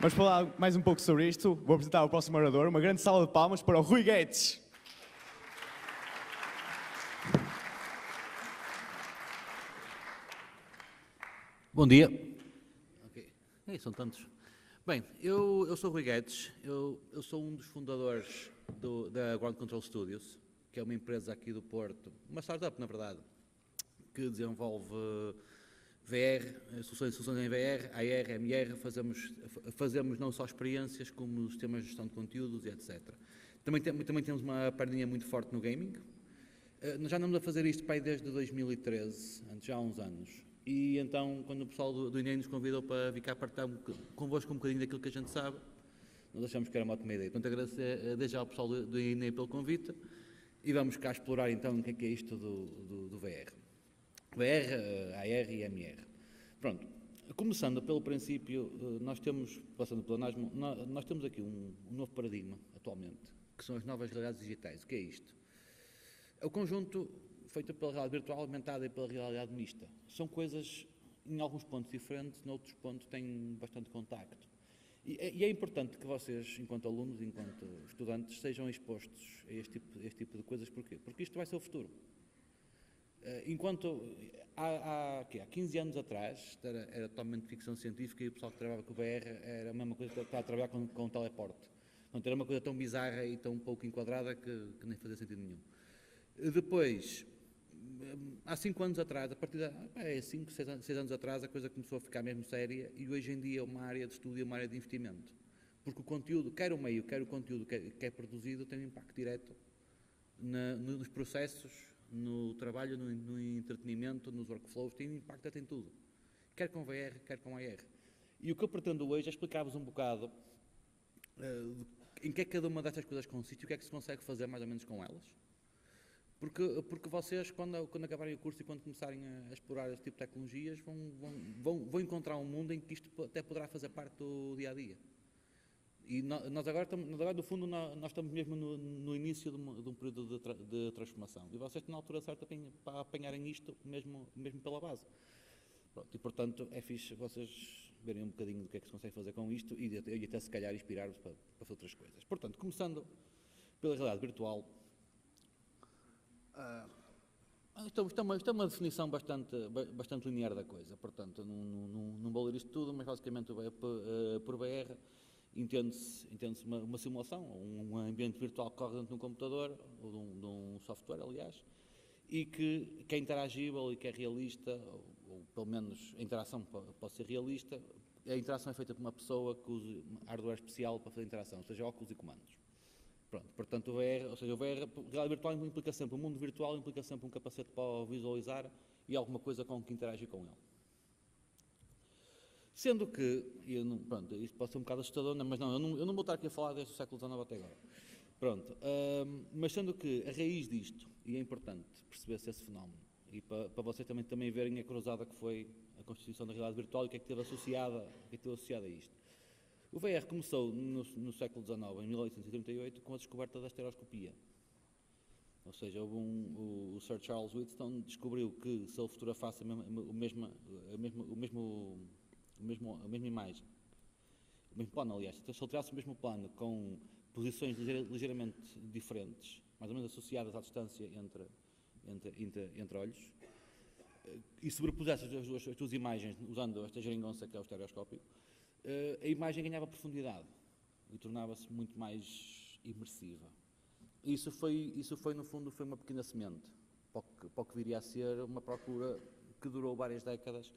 Mas para falar mais um pouco sobre isto, vou apresentar o próximo orador. Uma grande salva de palmas para o Rui Guedes. Bom dia. São tantos. Bem, eu sou o Rui Guedes, eu sou um dos fundadores da Ground Control Studios, que é uma empresa aqui do Porto, uma startup na verdade, que desenvolve VR, soluções em VR, AR, MR, fazemos não só experiências como sistemas de gestão de conteúdos e etc. Também temos uma perninha muito forte no gaming. Nós já andamos a fazer isto desde 2013, já há uns anos. E então, quando o pessoal do INEI nos convidou para vir cá partilhar convosco um bocadinho daquilo que a gente sabe, nós achamos que era uma ótima ideia. Portanto, agradecer desde já ao pessoal do INEI pelo convite e vamos cá explorar então o que é isto do VR. VR, AR e MR. Pronto, começando pelo princípio, nós temos, passando pelo anasmo, nós temos aqui um novo paradigma atualmente, que são as novas realidades digitais. O que é isto? É o conjunto feito pela realidade virtual aumentada e pela realidade mista. São coisas, em alguns pontos diferentes, noutros pontos têm bastante contacto. E é importante que vocês, enquanto alunos, enquanto estudantes, sejam expostos a este tipo de coisas. Porquê? Porque isto vai ser o futuro. Enquanto há 15 anos atrás era totalmente ficção científica e o pessoal que trabalhava com o VR era a mesma coisa que estava a trabalhar com o teleporte. Portanto, era uma coisa tão bizarra e tão pouco enquadrada que nem fazia sentido nenhum. Depois, há 5 anos atrás, a partir de 5, 6 anos atrás, a coisa começou a ficar mesmo séria e hoje em dia é uma área de estudo e uma área de investimento. Porque o conteúdo, quer o meio, quer o conteúdo que é produzido, tem um impacto direto nos processos, no trabalho, no entretenimento, nos workflows, tem um impacto até em tudo. Quer com VR, quer com AR. E o que eu pretendo hoje é explicar-vos um bocado em que é que cada uma destas coisas consiste e o que é que se consegue fazer mais ou menos com elas. Porque vocês, quando acabarem o curso e quando começarem a explorar este tipo de tecnologias, vão encontrar um mundo em que isto até poderá fazer parte do dia-a-dia. E nós agora, no fundo, nós estamos mesmo no início de um período de transformação. E vocês estão na altura certa para apanharem isto mesmo pela base. Pronto, e, portanto, é fixe vocês verem um bocadinho do que é que se consegue fazer com isto e até, se calhar, inspirar-vos para fazer outras coisas. Portanto, começando pela realidade virtual, isto é uma definição bastante linear da coisa, portanto, não vou ler isto tudo, mas basicamente por VR entende-se uma simulação, um ambiente virtual que corre dentro de um computador, ou de um software, aliás, e que é interagível e que é realista, ou pelo menos a interação pode ser realista. A interação é feita por uma pessoa que usa hardware especial para fazer a interação, ou seja, óculos e comandos. Pronto, portanto, o VR, ou seja, o VR, realidade virtual implica sempre, o mundo virtual implica sempre um capacete para o visualizar e alguma coisa com que interagir com ele. Sendo que, pronto, isto pode ser um bocado assustador, mas não, eu não vou estar aqui a falar desde o século XIX até agora. Pronto, mas sendo que a raiz disto, e é importante perceber-se esse fenómeno, e para vocês também verem a cruzada que foi a constituição da realidade virtual e o que é que esteve associado a isto. O VR começou no século XIX, em 1838, com a descoberta da estereoscopia. Ou seja, o Sir Charles Wheatstone descobriu que se ele fotografasse a mesma imagem, o mesmo plano, aliás, se ele tirasse o mesmo plano com posições ligeiramente diferentes, mais ou menos associadas à distância entre olhos, e sobrepusesse as duas imagens usando esta geringonça que é o estereoscópio, a imagem ganhava profundidade e tornava-se muito mais imersiva. Isso foi, no fundo, foi uma pequena semente para o que viria a ser uma procura que durou várias décadas,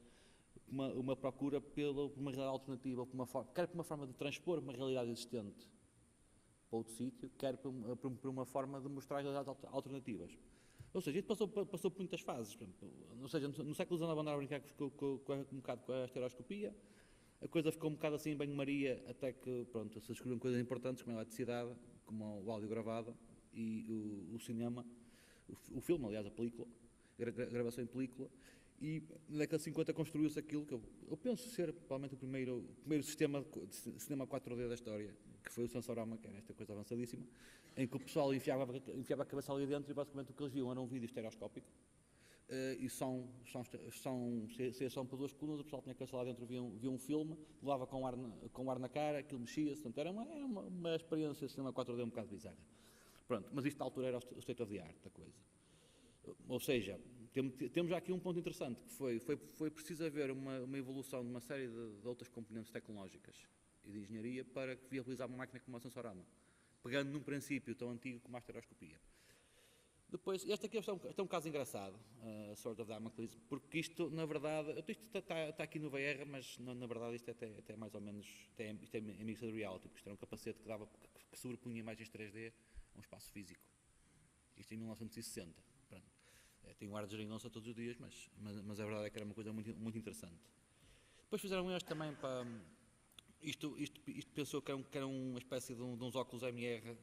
uma procura por uma realidade alternativa, quer por uma forma de transpor uma realidade existente para outro sítio, quer por uma forma de mostrar realidades alternativas. Ou seja, isto passou por muitas fases. Ou seja, no século XIX andaram a brincar um bocado com a estereoscopia. A coisa ficou um bocado assim em banho-maria, até que, pronto, se descobriram coisas importantes como a eletricidade, como o áudio gravado e o cinema, o filme, aliás, a película, a gravação em película, e na década de 50 construiu-se aquilo que eu penso ser, provavelmente, o primeiro sistema de cinema 4D da história, que foi o Sensorama, que era esta coisa avançadíssima, em que o pessoal enfiava a cabeça ali dentro e, basicamente, o que eles viam era um vídeo estereoscópico, e são por duas colunas, o pessoal tinha que lá dentro, via um filme, levava com ar na cara, aquilo mexia-se, portanto era uma experiência de cinema 4D um bocado bizarra. Pronto, mas isto na altura era o state of the art da coisa. Ou seja, temos já aqui um ponto interessante, que foi preciso haver uma evolução de uma série de outras componentes tecnológicas e de engenharia para viabilizar uma máquina como a Sensorama, pegando num princípio tão antigo como a asteroscopia. Depois, este aqui é um caso engraçado, a Sword of Damocles, porque isto, na verdade, isto está aqui no VR, mas na verdade isto é até mais ou menos, isto é mixed reality, porque isto era um capacete que sobrepunha imagens 3D a um espaço físico. Isto em 1960. Pronto. Tem um ar de geringonça todos os dias, mas a verdade é que era uma coisa muito, muito interessante. Depois fizeram este também para... Isto pensou que era uma espécie de uns óculos MR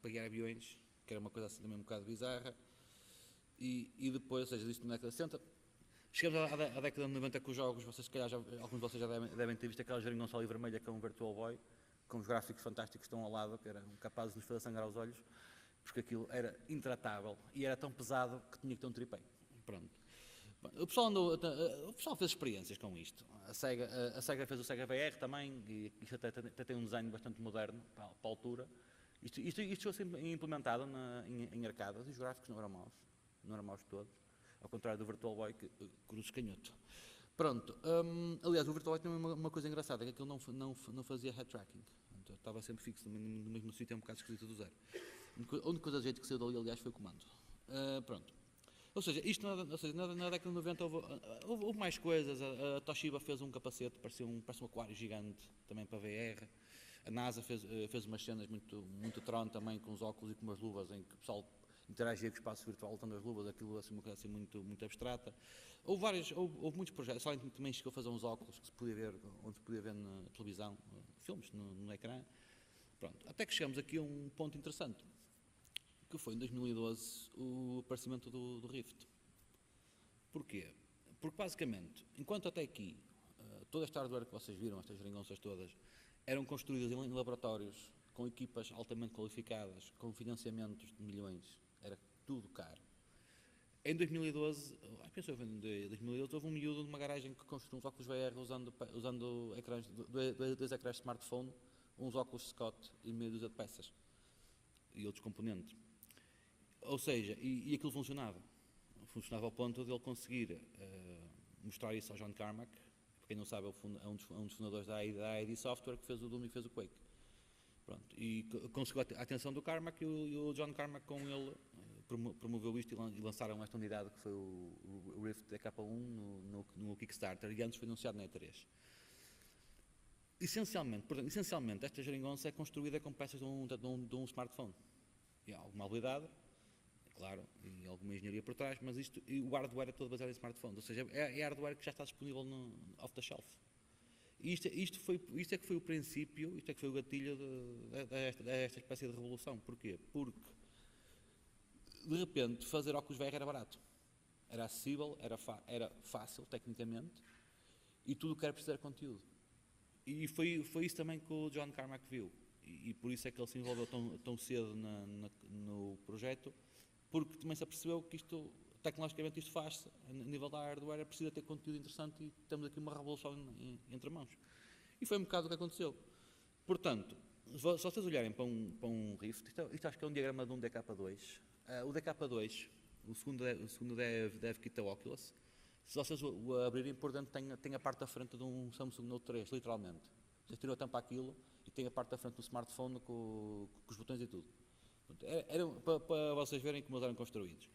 para guiar aviões, que era uma coisa assim também um bocado bizarra. E depois, ou seja, isto na década de 60. Chegamos à década de 90 com os jogos, vocês, se calhar, alguns de vocês já devem ter visto aquela geringonça ali vermelha que é um Virtual Boy, com os gráficos fantásticos que estão ao lado, que eram capazes de nos fazer sangrar os olhos, porque aquilo era intratável e era tão pesado que tinha que ter um tripé. Pronto. O pessoal fez experiências com isto. A Sega fez o Sega VR também, e isto até tem um design bastante moderno para a altura. Isto foi sempre implementado em arcadas e os gráficos não eram maus de todos, ao contrário do Virtual Boy, que cruzes canhoto. Pronto, aliás, o Virtual Boy tem uma coisa engraçada, que aquilo não fazia head tracking, então, estava sempre fixo no mesmo sítio, é um bocado esquisito do zero. A única coisa de jeito que saiu dali, aliás, foi o comando. Pronto. Ou seja, na década de 90 houve mais coisas. A Toshiba fez um capacete, parece um aquário gigante, também para VR. A NASA fez umas cenas muito Tron também, com os óculos e com umas luvas, em que o pessoal interagia com o espaço virtual usando as luvas, aquilo assim, uma coisa assim muito abstrata. Houve muitos projetos, além de também chegou a fazer uns óculos que onde se podia ver na televisão, filmes no ecrã. Pronto. Até que chegamos aqui a um ponto interessante, que foi em 2012 o aparecimento do Rift. Porquê? Porque basicamente, enquanto até aqui, toda esta hardware que vocês viram, estas geringonças todas, eram construídas em laboratórios, com equipas altamente qualificadas, com financiamentos de milhões, era tudo caro. Em 2012, houve um miúdo numa garagem que construiu uns óculos VR usando dois ecrãs de smartphone, uns óculos Scott e meia dúzia de peças e outros componentes. Ou seja, e aquilo funcionava. Funcionava ao ponto de ele conseguir mostrar isso ao John Carmack. Para quem não sabe, é um dos fundadores da ID Software, que fez o Doom e fez o Quake. Pronto, e conseguiu a atenção do Carmack, e o John Carmack com ele promoveu isto e lançaram esta unidade que foi o Rift DK1 no Kickstarter, e antes foi anunciado na E3. Essencialmente, esta geringonça é construída com peças de um smartphone. E há alguma habilidade, claro, e alguma engenharia por trás, mas o hardware é todo baseado em smartphones, ou seja, é hardware que já está disponível off the shelf. E isto é que foi o princípio, isto é que foi o gatilho desta espécie de revolução. Porquê? Porque, de repente, fazer óculos VR era barato. Era acessível, era fácil, tecnicamente, e tudo o que era preciso era conteúdo. E foi isso também que o John Carmack viu. E por isso é que ele se envolveu tão cedo no projeto, porque também se apercebeu que tecnologicamente isto faz-se, a nível da hardware, precisa ter conteúdo interessante e temos aqui uma revolução entre mãos. E foi um bocado o que aconteceu. Portanto, se vocês olharem para um Rift, isto acho que é um diagrama de um DK2. O DK2, o segundo dev kit da Oculus, se vocês o abrirem por dentro, tem a parte da frente de um Samsung Note 3, literalmente. Vocês tiram a tampa àquilo e tem a parte da frente do smartphone com os botões e tudo. Era para vocês verem como eles eram construídos.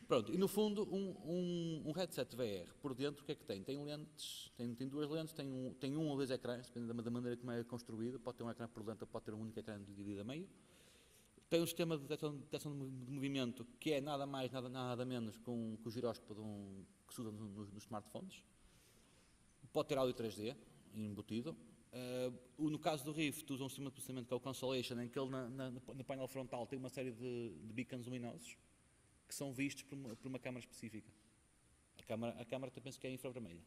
Pronto, e no fundo, um headset VR, por dentro, o que é que tem? Tem lentes, tem duas lentes, tem um ou dois ecrãs, dependendo da maneira como é construído, pode ter um ecrã por dentro, pode ter um único ecrã dividido a meio. Tem um sistema de detecção de movimento, que é nada mais, nada menos que o giróscopo que se usa nos smartphones. Pode ter áudio 3D embutido. No caso do Rift, usa um sistema de processamento que é o Constellation, em que ele no painel frontal tem uma série de beacons luminosos que são vistos por uma câmara específica. A câmara penso que é infravermelha.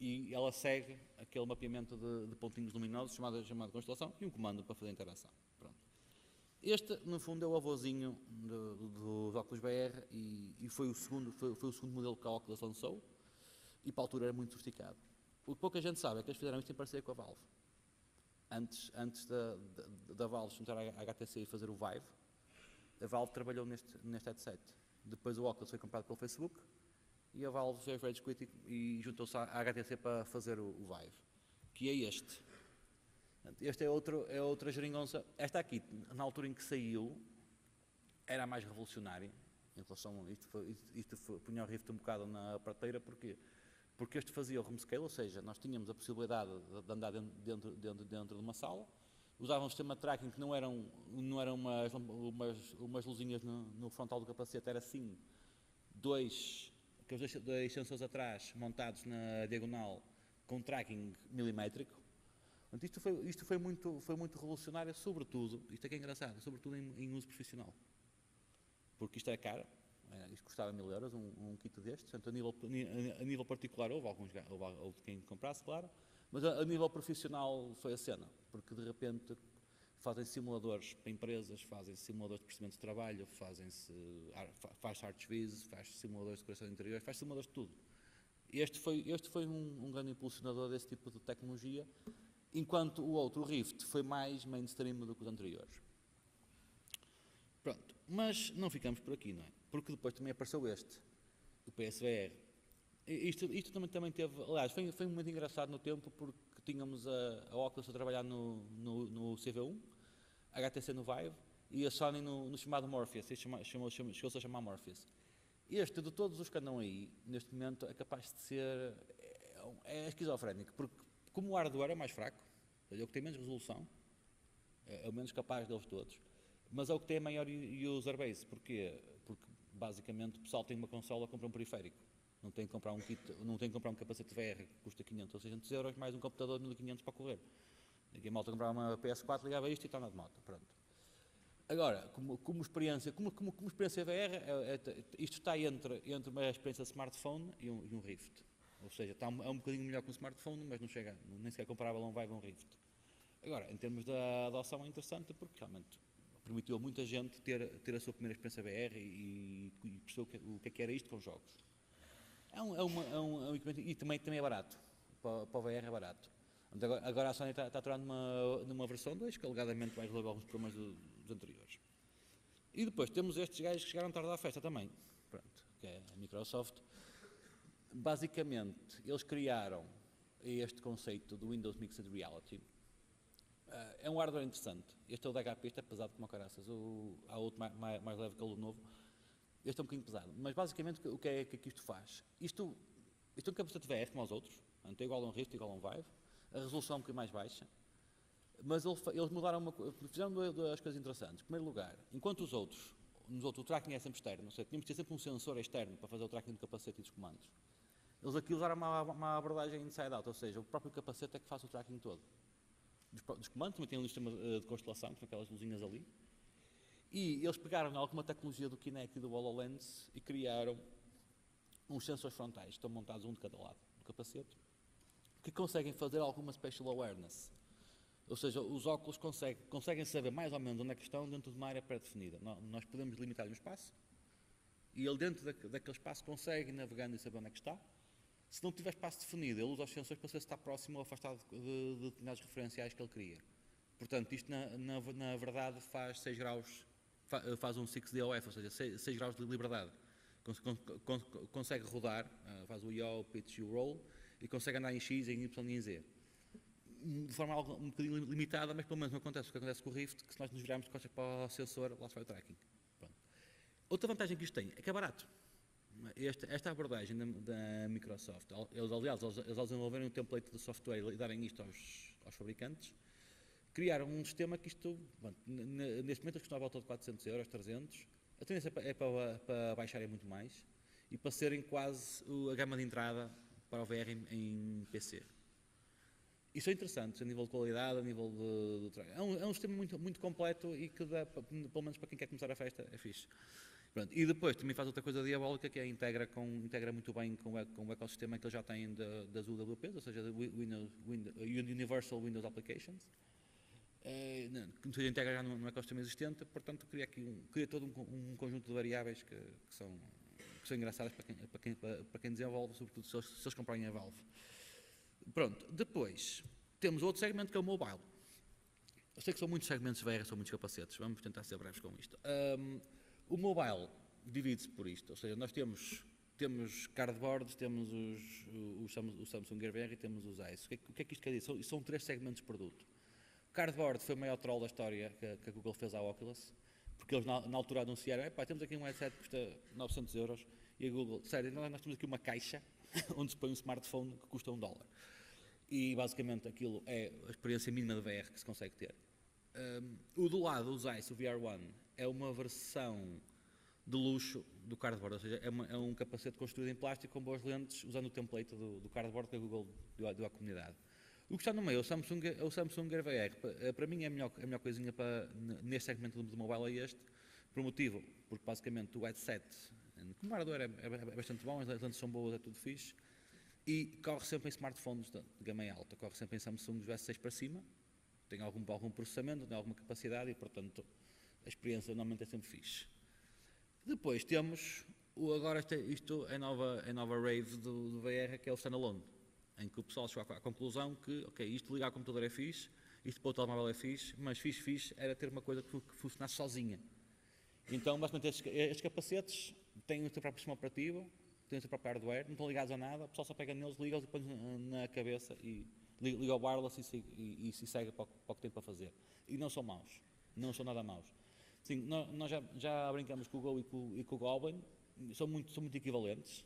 E ela segue aquele mapeamento de pontinhos luminosos chamado constelação e um comando para fazer a interação. Pronto. este, no fundo, é o avôzinho dos óculos BR e foi o segundo modelo que a Oculus lançou e para a altura era muito sofisticado. O que pouca gente sabe é que eles fizeram isto em parceria com a Valve. Antes da Valve juntar a HTC e fazer o Vive, a Valve trabalhou neste headset. Depois o Oculus foi comprado pelo Facebook e a Valve fez Rage Quit e juntou-se à HTC para fazer o Vive, que é este. Este é outra geringonça. Esta aqui, na altura em que saiu, era a mais revolucionária em relação a isto. Punha o Rift um bocado na prateleira, porquê? Porque este fazia o home scale, ou seja, nós tínhamos a possibilidade de andar dentro de uma sala, usava um sistema de tracking que não eram umas luzinhas no frontal do capacete, era sim dois sensores atrás montados na diagonal com tracking milimétrico. Isto foi muito revolucionário, sobretudo, isto é que é engraçado, sobretudo em uso profissional. Porque isto é caro, isto custava 1000 euros, um kit destes, portanto a nível particular houve quem comprasse, claro, mas a nível profissional foi a cena, porque de repente fazem simuladores para empresas, fazem simuladores de procedimento de trabalho, faz artes vis, faz simuladores de decoração de interiores, faz simuladores de tudo. Este foi um grande impulsionador desse tipo de tecnologia, enquanto o outro, o Rift, foi mais mainstream do que os anteriores. Pronto, mas não ficamos por aqui, não é? Porque depois também apareceu este, o PSVR. Isto também teve, aliás, foi um momento engraçado no tempo, porque tínhamos a Oculus a trabalhar no CV1, a HTC no Vive e a Sony no chamado Morpheus, chegou-se a chamar Morpheus. Este, de todos os que andam aí, neste momento, é capaz de ser, é esquizofrénico, porque como o hardware é mais fraco, ou seja, é o que tem menos resolução, é o menos capaz deles todos, mas é o que tem a maior user base. Porquê? Porque basicamente o pessoal tem uma consola, compra um periférico. Não tem que comprar um kit, não tem que comprar um capacete VR que custa 500 ou 600 euros, mais um computador de 1500 para correr. Aqui a malta comprava uma PS4, ligava isto e está na de moto. Pronto. Agora, como experiência VR, isto está entre uma experiência de smartphone e um Rift. Ou seja, é um bocadinho melhor que um smartphone, mas não chega, nem sequer comparável a um Vive ou um Rift. Agora, em termos da adoção é interessante porque realmente permitiu a muita gente ter a sua primeira experiência VR e perceber o que era isto com jogos. É um equipamento, e também é barato, para o VR é barato. Agora a Sony está a tornar numa versão 2 que alegadamente vai resolver alguns problemas dos anteriores. E depois temos estes gajos que chegaram tarde à festa também, pronto, que é a Microsoft. Basicamente, eles criaram este conceito do Windows Mixed Reality. É um hardware interessante. Este é o da HP, este é pesado como a caraças. Há outro mais leve que o novo. Este é um bocadinho pesado. Mas basicamente o que é que isto faz? Isto é um capacete VR como aos outros. É igual a um Rift, igual a um Vive. A resolução é um bocadinho mais baixa. Mas eles mudaram fizeram duas coisas interessantes. Em primeiro lugar, enquanto nos outros o tracking é sempre externo, ou seja, tínhamos que ter sempre um sensor externo para fazer o tracking do capacete e dos comandos. Eles aqui usaram uma abordagem inside-out, ou seja, o próprio capacete é que faz o tracking todo. Dos comandos, também tem um sistema de constelação, que são aquelas luzinhas ali. E eles pegaram alguma tecnologia do Kinect e do HoloLens e criaram uns sensores frontais, estão montados um de cada lado do capacete, que conseguem fazer alguma spatial awareness. Ou seja, os óculos conseguem saber mais ou menos onde é que estão dentro de uma área pré-definida. Nós podemos limitar-lhe um espaço e ele dentro daquele espaço consegue ir navegando e saber onde é que está. Se não tiver espaço definido, ele usa os sensores para saber se está próximo ou afastado de determinados referenciais que ele cria. Portanto, isto na verdade faz 6 graus, faz um 6DOF, ou seja, 6 graus de liberdade. Consegue rodar, faz o yaw, o pitch e o roll, e consegue andar em X, em Y e em Z. De forma um bocadinho limitada, mas pelo menos não acontece o que acontece com o Rift, que se nós nos virarmos de costas para o sensor, lá se vai o tracking. Pronto. Outra vantagem que isto tem é que é barato. Esta abordagem da Microsoft, aliás, eles ao desenvolverem um template de software e darem isto aos fabricantes, criaram um sistema que isto, neste momento, custava à volta de 400 euros, 300. A tendência é para baixarem muito mais e para serem quase a gama de entrada para o VR em PC. Isso é interessante, a nível de qualidade, a nível de é um sistema muito completo e que dá, pelo menos para quem quer começar a festa, é fixe. Pronto. E depois também faz outra coisa diabólica, que é integra muito bem com o ecossistema que eles já têm das UWPs, ou seja, Universal Windows Applications. que não seja integrado num ecossistema existente, portanto cria todo um conjunto de variáveis que são engraçadas para quem desenvolve, sobretudo se eles comprarem a Valve. Pronto, depois temos outro segmento que é o mobile. Eu sei que são muitos segmentos VR, são muitos capacetes, vamos tentar ser breves com isto. O mobile divide-se por isto, ou seja, nós temos cardboards, temos o Samsung Gear VR e temos os Zeiss. O que é que isto quer dizer? São 3 segmentos de produto. O cardboard foi o maior troll da história que a Google fez à Oculus, porque eles na altura anunciaram, temos aqui um headset que custa 900 euros, e a Google, sério, nós temos aqui uma caixa onde se põe um smartphone que custa $1. E basicamente aquilo é a experiência mínima de VR que se consegue ter. O do lado, o Zeiss, o VR1, é uma versão de luxo do cardboard, ou seja, é um capacete construído em plástico com boas lentes, usando o template do cardboard que a Google deu à comunidade. O que está no meio é o Samsung Gear VR. Para mim é a melhor coisinha neste segmento do mobile é este, por motivo, porque basicamente o headset, como o hardware é bastante bom, as lentes são boas, é tudo fixe, e corre sempre em smartphones de gama alta, corre sempre em Samsung S6 para cima, tem algum processamento, tem alguma capacidade e, portanto, a experiência normalmente é sempre fixe. Depois temos, agora isto é a nova rave do VR, que é o standalone, em que o pessoal chegou à conclusão que, isto ligar ao computador é fixe, isto para o telemóvel é fixe, mas fixe era ter uma coisa que funcionasse sozinha. Então, basicamente, estes capacetes têm o seu próprio sistema operativo, têm o seu próprio hardware, não estão ligados a nada, o pessoal só pega neles, liga-os e põe na cabeça e liga ao wireless e segue para o que tem para fazer. E não são maus, não são nada maus. Sim, nós já brincamos com o Go e com o Goblin, são muito equivalentes.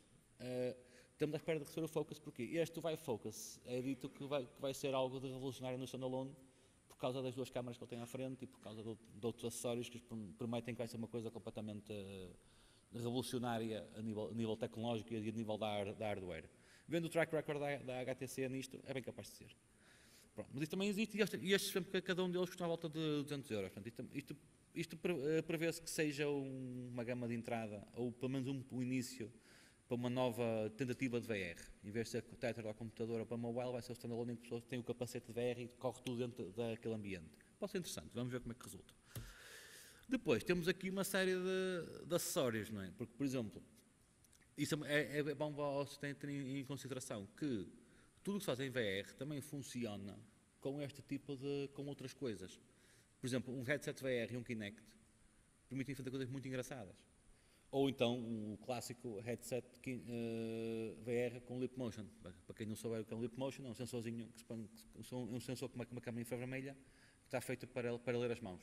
Estamos à espera de receber o Focus, porque este Vive Focus é dito que vai ser algo de revolucionário no standalone, por causa das 2 câmaras que ele tem à frente e por causa de outros acessórios que prometem que vai ser uma coisa completamente revolucionária a nível tecnológico e a nível da hardware. Vendo o track record da HTC nisto, é bem capaz de ser. Pronto, mas isto também existe e estes, cada um deles custa à volta de 200 euros. Portanto, isto prevê-se que seja uma gama de entrada, ou pelo menos um início, para uma nova tentativa de VR. Em vez de ser tétaro ao computador ou para mobile, vai ser o standalone em que pessoas têm o capacete de VR e corre tudo dentro daquele ambiente. Pode ser interessante, vamos ver como é que resulta. Depois, temos aqui uma série de acessórios, não é? Porque, por exemplo, isso é bom ter em consideração que tudo o que se faz em VR também funciona com este tipo com outras coisas. Por exemplo, um headset VR e um Kinect permitem fazer coisas muito engraçadas. Ou então o clássico headset VR com Lip Motion. Para quem não souber o que é um Lip Motion, é um sensorzinho um sensor com uma câmera infravermelha que está feito para ler as mãos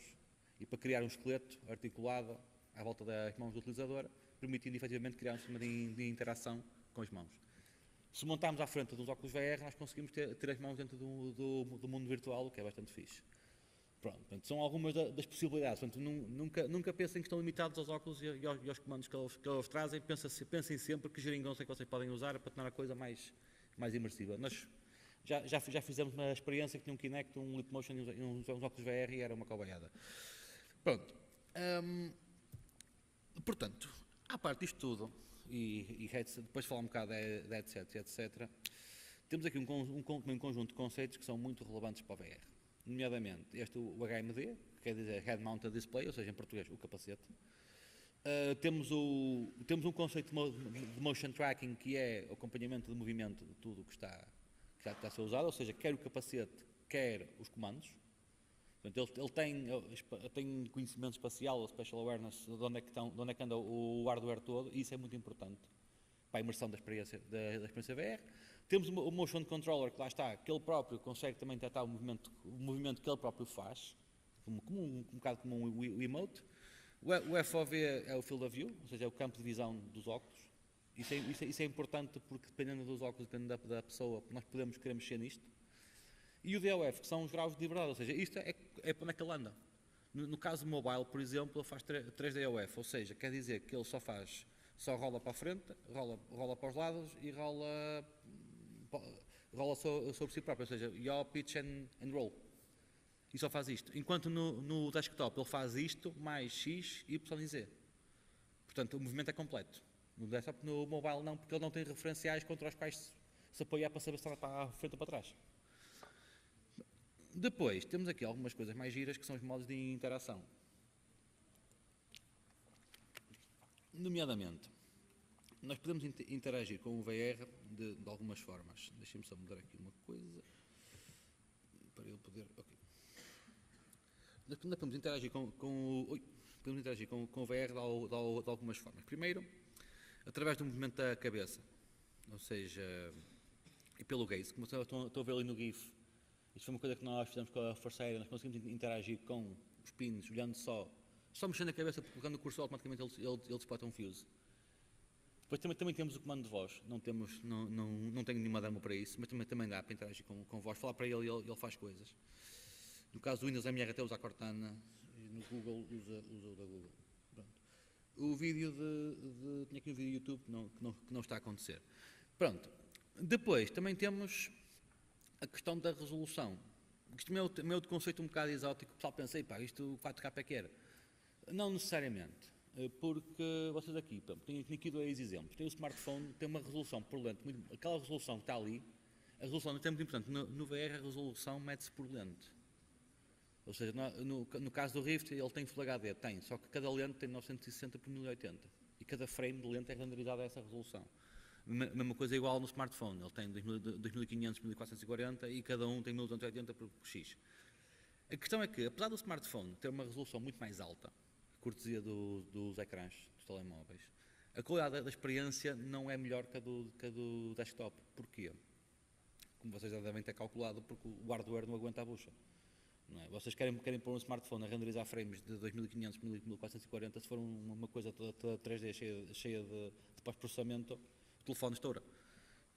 e para criar um esqueleto articulado à volta das mãos do utilizador, permitindo efetivamente criar um sistema de interação com as mãos. Se montarmos à frente dos óculos VR, nós conseguimos ter as mãos dentro do mundo virtual, o que é bastante fixe. Pronto, portanto, são algumas das possibilidades. Portanto, nunca pensem que estão limitados aos óculos e aos comandos que eles trazem. Pensem sempre que geringonça é que vocês podem usar para tornar a coisa mais imersiva. Nós já fizemos uma experiência que tinha um Kinect, um Lip Motion e uns óculos VR e era uma cobaiada. Pronto. Portanto, à parte disto tudo, e depois falar um bocado de headsets, etc., temos aqui um conjunto de conceitos que são muito relevantes para o VR. Nomeadamente, o HMD, que quer dizer Head Mounted Display, ou seja, em português, o capacete. Temos um conceito de motion tracking, que é o acompanhamento de movimento de tudo o que está a ser usado, ou seja, quer o capacete, quer os comandos. Portanto, ele tem conhecimento espacial, Spatial Awareness, de onde é que anda o hardware todo, e isso é muito importante para a imersão da experiência VR. Temos o Motion Controller, que lá está, que ele próprio consegue também detectar o movimento que ele próprio faz, um bocado como um emote. O FOV é o Field of View, ou seja, é o campo de visão dos óculos. Isso é importante porque, dependendo dos óculos, dependendo da pessoa, nós podemos querer mexer nisto. E o DOF, que são os graus de liberdade, ou seja, isto é para onde é que ele anda. No caso do mobile, por exemplo, ele faz 3 DOF, ou seja, quer dizer que ele só rola para a frente, rola para os lados e rola sobre si próprio, ou seja, yaw, pitch and roll. E só faz isto. Enquanto no desktop ele faz isto, mais X, Y e Z. Portanto, o movimento é completo. No desktop, no mobile não, porque ele não tem referenciais contra os quais se apoiar para saber se está para a frente ou para trás. Depois, temos aqui algumas coisas mais giras, que são os modos de interação. Nomeadamente, nós podemos interagir com o VR de algumas formas. Deixem-me só mudar aqui uma coisa, para eu poder... Ok. Nós podemos interagir podemos interagir com o VR de algumas formas. Primeiro, através do movimento da cabeça, ou seja, e pelo gaze, como estou a ver ali no GIF. Isto foi uma coisa que nós fizemos com a Força Aérea, nós conseguimos interagir com os pins, olhando só mexendo a cabeça, colocando o cursor, automaticamente ele spota um fuse. Depois também temos o comando de voz, não tenho nenhuma demo para isso, mas também dá para interagir com voz, falar para ele e ele faz coisas. No caso do Windows MR até usa a Cortana, no Google usa o da Google. Pronto. O vídeo tinha aqui um vídeo do YouTube que não está a acontecer. Pronto. Depois também temos a questão da resolução. Isto é meu de conceito um bocado exótico, o pessoal pensa, isto 4K é que era. Não necessariamente, porque vocês aqui, têm aqui dois exemplos. Tem o smartphone, tem uma resolução por lente, aquela resolução que está ali, a resolução é muito importante. No VR a resolução mede-se por lente. Ou seja, no caso do Rift ele tem Full HD, só que cada lente tem 960 por 1080 e cada frame de lente é renderizado a essa resolução. Mesma coisa igual no smartphone, ele tem 2500 por 1440 e cada um tem 1280 por X. A questão é que, apesar do smartphone ter uma resolução muito mais alta, cortesia dos ecrãs dos telemóveis, a qualidade da experiência não é melhor que a do desktop. Porquê? Como vocês já devem ter calculado, porque o hardware não aguenta a bucha. Não é? Vocês querem pôr um smartphone a renderizar frames de 2500 por 1440, se for uma coisa toda 3D cheia de pós-processamento, o telefone estoura.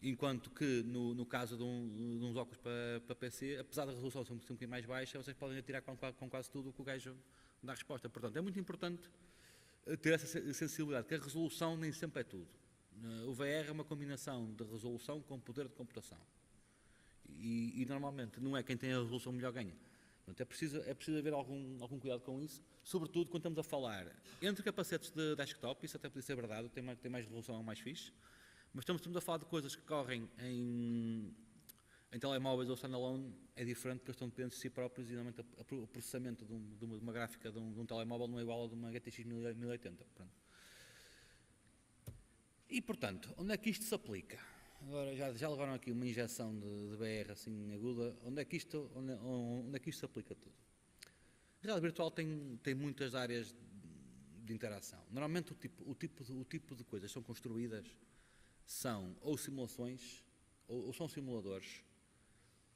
Enquanto que no caso de uns óculos para PC, apesar da resolução ser um bocadinho mais baixa, vocês podem atirar com quase tudo o que o gajo dá resposta. Portanto, é muito importante ter essa sensibilidade, que a resolução nem sempre é tudo. O VR é uma combinação de resolução com poder de computação. E normalmente não é quem tem a resolução melhor ganha. Portanto, é preciso haver algum cuidado com isso, sobretudo quando estamos a falar entre capacetes de desktop, isso até podia ser verdade, tem mais resolução ou mais fixe, mas estamos a falar de coisas que correm em telemóveis ou standalone, é diferente porque eles estão dependentes de si próprios e normalmente o processamento de uma gráfica de um telemóvel não é igual ao de uma GTX 1080. Pronto. E portanto, onde é que isto se aplica? Agora já levaram aqui uma injeção de BR assim aguda, onde é que isto se aplica tudo? A realidade virtual tem muitas áreas de interação. Normalmente o tipo de coisas que são construídas são ou simulações, ou são simuladores,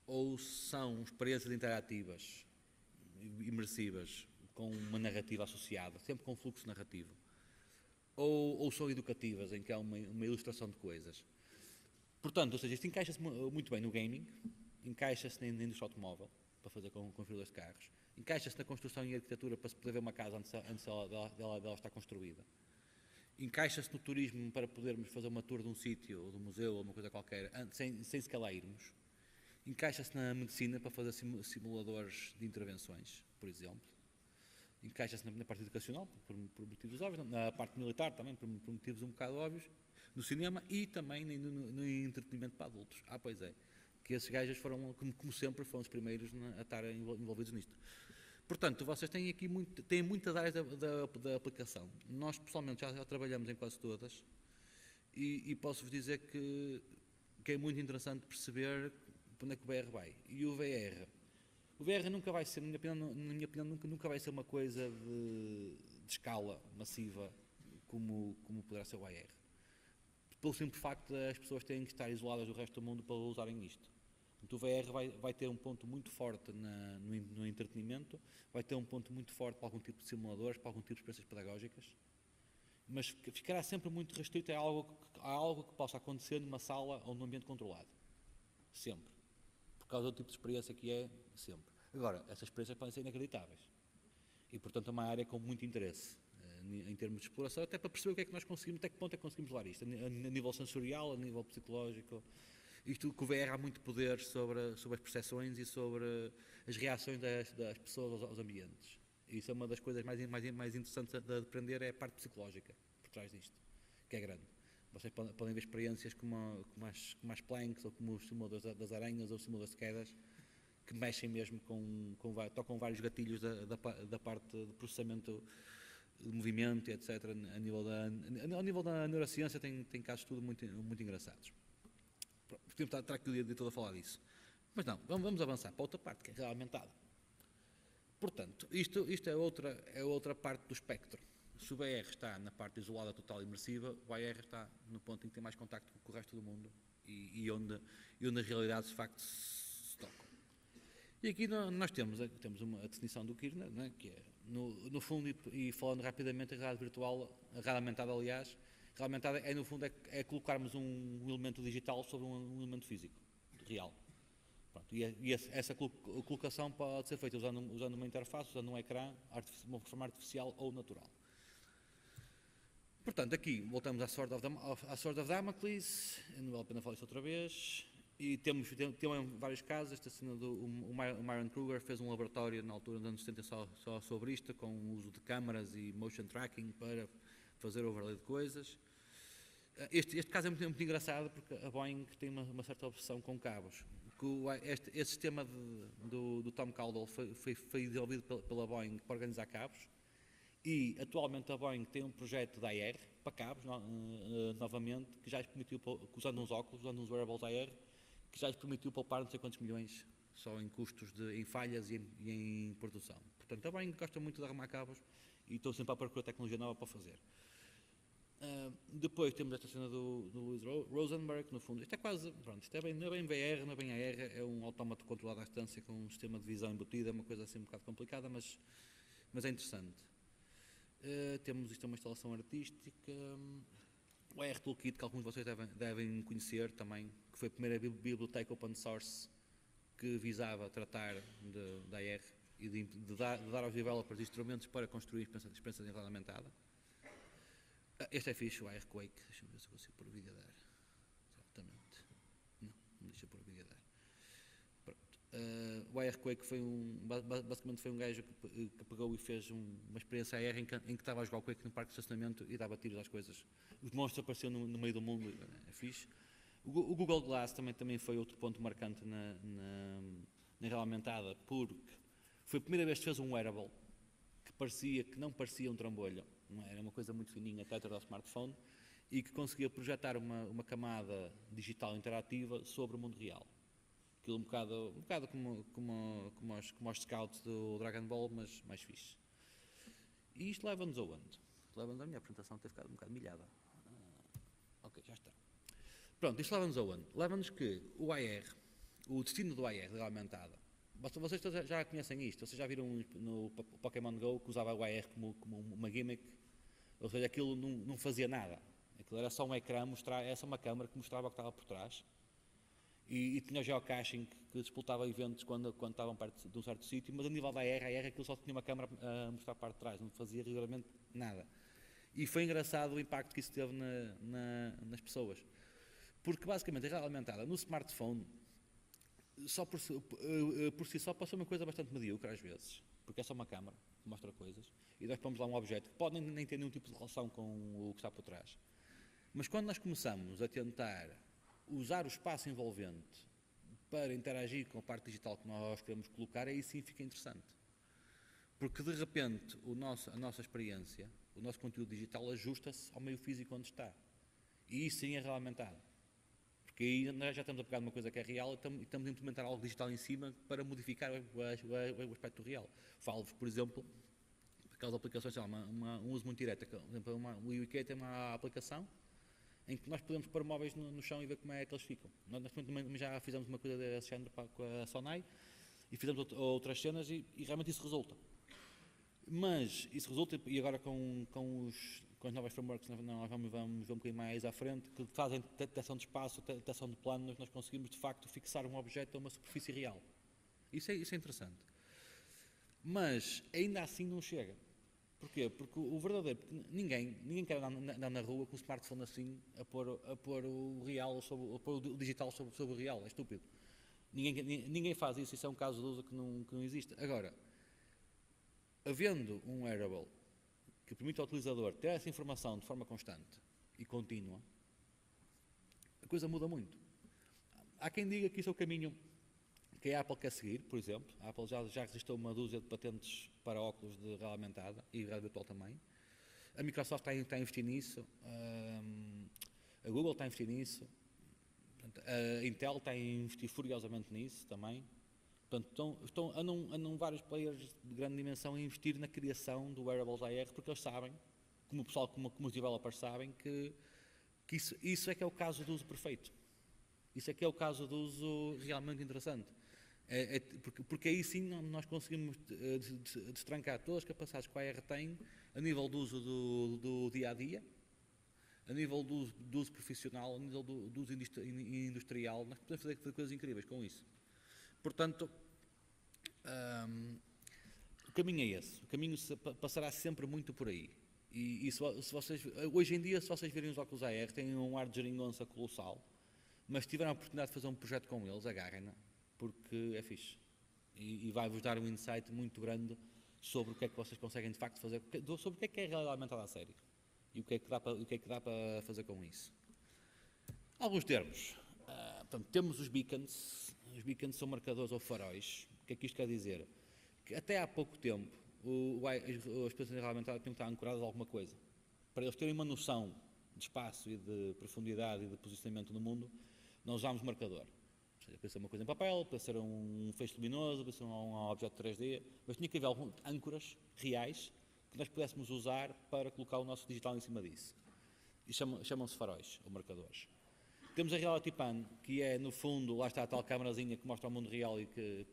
ou são experiências interativas, imersivas, com uma narrativa associada, sempre com um fluxo narrativo, ou são educativas, em que há uma ilustração de coisas. Portanto, ou seja, isto encaixa-se muito bem no gaming, encaixa-se na indústria automóvel, para fazer com filas de carros, encaixa-se na construção e arquitetura, para se poder ver uma casa antes dela estar construída, encaixa-se no turismo, para podermos fazer uma tour de um sítio, ou de um museu, ou uma coisa qualquer, sem sequer lá irmos, encaixa-se na medicina, para fazer simuladores de intervenções, por exemplo, encaixa-se na parte educacional, por motivos óbvios, na parte militar também, por motivos um bocado óbvios, no cinema e também no entretenimento para adultos. Pois é, que esses gajos foram, como sempre, foram os primeiros a estar envolvidos nisto. Portanto, vocês têm aqui muitas áreas da aplicação. Nós, pessoalmente, já trabalhamos em quase todas e posso-vos dizer que é muito interessante perceber para onde é que o VR vai. E o VR nunca vai ser, na minha opinião, nunca vai ser uma coisa de escala massiva como poderá ser o AR. Pelo simples facto das pessoas terem que estar isoladas do resto do mundo para usarem isto. Então, o VR vai ter um ponto muito forte no entretenimento, vai ter um ponto muito forte para algum tipo de simuladores, para algum tipo de experiências pedagógicas, mas ficará sempre muito restrito a algo que possa acontecer numa sala ou num ambiente controlado. Sempre. Por causa do tipo de experiência que é, sempre. Agora, essas experiências podem ser inacreditáveis. E, portanto, é uma área com muito interesse em termos de exploração, até para perceber o que é que nós conseguimos, até que ponto é que conseguimos levar isto, a nível sensorial, a nível psicológico. Isto que o VR há muito poder sobre as percepções e sobre as reações das pessoas aos ambientes. E isso é uma das coisas mais interessantes de aprender, é a parte psicológica por trás disto, que é grande. Vocês podem ver experiências como as planks, ou como os simuladores das aranhas, ou os simuladores de quedas, que mexem mesmo tocam vários gatilhos da parte de processamento de movimento, etc. Ao nível da neurociência tem casos tudo muito engraçados. Podemos estar aqui o dia todo a falar disso. Mas não, vamos avançar para outra parte, que é a realidade aumentada. Portanto, isto é outra parte do espectro. Se o VR está na parte isolada, total e imersiva, o AR está no ponto em que tem mais contacto com o resto do mundo e onde as realidades de facto se tocam. E aqui nós temos a definição do Kirchner, né, que é, no fundo, e falando rapidamente, a realidade virtual, a realidade aumentada, aliás, a realidade aumentada no fundo, é colocarmos um elemento digital sobre um elemento físico, real. Pronto, e essa colocação pode ser feita usando uma interface, usando um ecrã, de uma forma artificial ou natural. Portanto, aqui voltamos à Sword of Damocles, não vale a pena falar isso outra vez, e temos vários casos. Esta cena o Myron Kruger fez um laboratório na altura dos anos 70 só sobre isto, com o uso de câmaras e motion tracking para fazer overlay de coisas. Este caso é muito engraçado porque a Boeing tem uma certa obsessão com cabos. Este sistema do Tom Caldwell foi desenvolvido pela Boeing para organizar cabos, e atualmente a Boeing tem um projeto da AR para cabos, novamente, que já lhes permitiu, usando uns óculos, usando uns wearables AR, que já lhes permitiu poupar não sei quantos milhões só em custos, em falhas e em produção. Portanto, a Boeing gosta muito de arrumar cabos e estão sempre a procurar tecnologia nova para fazer. Depois temos esta cena do Louis Rosenberg, no fundo. Isto é quase, pronto, isto não é bem VR, não é bem AR, é um autómato controlado à distância com um sistema de visão embutido, é uma coisa assim um bocado complicada, mas é interessante. Temos isto, é uma instalação artística. O AR Toolkit, que alguns de vocês devem conhecer também, que foi a primeira biblioteca open source que visava tratar da AR e de dar aos developers instrumentos para construir experiências em realidade aumentada. Este é fixe, o AR Quake. Deixa-me ver se consigo pôr o vídeo a dar. Exatamente. Não deixa pôr o vídeo a dar. Pronto. O AR Quake basicamente foi um gajo que pegou e fez uma experiência AR em que estava a jogar o Quake num parque de estacionamento e dava tiros às coisas. Os monstros apareciam no meio do mundo. É fixe. O Google Glass também foi outro ponto marcante na realidade aumentada, porque foi a primeira vez que fez um wearable que não parecia um trambolho. Era uma coisa muito fininha, até do smartphone, e que conseguia projetar uma camada digital interativa sobre o mundo real. Aquilo um bocado como os scouts do Dragon Ball, mas mais fixe. E isto leva-nos aonde? Leva-nos à minha apresentação ter ficado um bocado milhada. Ok, já está. Pronto, isto leva-nos aonde? Leva-nos que o destino do AR, da aumentada, vocês já conhecem isto, vocês já viram no Pokémon GO que usava o AR como uma gimmick, ou seja, aquilo não fazia nada, aquilo era só um ecrã, era só uma câmara que mostrava o que estava por trás, e tinha o geocaching que disputava eventos quando estavam perto de um certo sítio, mas a nível da AR aquilo só tinha uma câmara a mostrar a parte de trás, não fazia rigorosamente nada. E foi engraçado o impacto que isso teve nas pessoas, porque basicamente a realidade aumentada no smartphone só por si só pode ser uma coisa bastante medíocre às vezes, porque é só uma câmara que mostra coisas e nós pomos lá um objeto que pode nem ter nenhum tipo de relação com o que está por trás. Mas quando nós começamos a tentar usar o espaço envolvente para interagir com a parte digital que nós queremos colocar, aí sim fica interessante. Porque de repente a nossa experiência, o nosso conteúdo digital ajusta-se ao meio físico onde está. E isso sim é realmente aumentado. Porque aí nós já estamos a pegar uma coisa que é real e estamos a implementar algo digital em cima para modificar o aspecto real. Falo-vos, por exemplo, aquelas aplicações, um uso muito direto. Por exemplo, o IKEA tem uma aplicação em que nós podemos pôr móveis no chão e ver como é que eles ficam. Nós também já fizemos uma coisa desse género com a Sonai e fizemos outras cenas e realmente isso resulta. Mas isso resulta, e agora com as novas frameworks nós vamos ver um bocadinho mais à frente, que fazem detecção de espaço, detecção de planos, nós conseguimos de facto fixar um objeto a uma superfície real. Isso é interessante. Mas ainda assim não chega. Porquê? Porque o verdadeiro, ninguém quer andar na rua com o smartphone assim a pôr o real, a pôr o digital sobre o real, é estúpido. Ninguém faz isso é um caso de uso que não existe. Agora, havendo um wearable que permite ao utilizador ter essa informação de forma constante e contínua, a coisa muda muito. Há quem diga que isso é o caminho que a Apple quer seguir, por exemplo. A Apple já registrou uma dúzia de patentes para óculos de realidade aumentada e realidade virtual também. A Microsoft está a investir nisso, a Google está a investir nisso, portanto, a Intel está a investir furiosamente nisso também. Portanto, andam vários players de grande dimensão a investir na criação do wearables AR, porque eles sabem, como o pessoal, como os developers sabem, que isso é que é o caso do uso perfeito. Isso é que é o caso do uso realmente interessante. Porque aí sim nós conseguimos destrancar todas as capacidades que o AR tem a nível do uso do dia a dia, a nível do uso profissional, a nível do uso industrial. Nós podemos fazer coisas incríveis com isso. Portanto, o caminho é esse. O caminho passará sempre muito por aí. E se vocês, hoje em dia, se vocês virem os óculos AR, têm um ar de geringonça colossal, mas se tiverem a oportunidade de fazer um projeto com eles, agarrem-na, porque é fixe. E vai-vos dar um insight muito grande sobre o que é que vocês conseguem de facto fazer, sobre o que é a realidade aumentada a sério. E o que é que dá para fazer com isso. Alguns termos. Portanto, temos os beacons. Os beacons são marcadores ou faróis. O que é que isto quer dizer? Que até há pouco tempo as pessoas realmente aumentada tinham que estar ancoradas a alguma coisa. Para eles terem uma noção de espaço e de profundidade e de posicionamento no mundo, nós usámos marcador. Ou seja, pode ser uma coisa em papel, pode ser um feixe luminoso, pode ser um objeto 3D, mas tinha que haver âncoras reais que nós pudéssemos usar para colocar o nosso digital em cima disso. E chamam-se faróis, ou marcadores. Temos a Reality Pan, que é, no fundo, lá está a tal câmarazinha que mostra o mundo real e que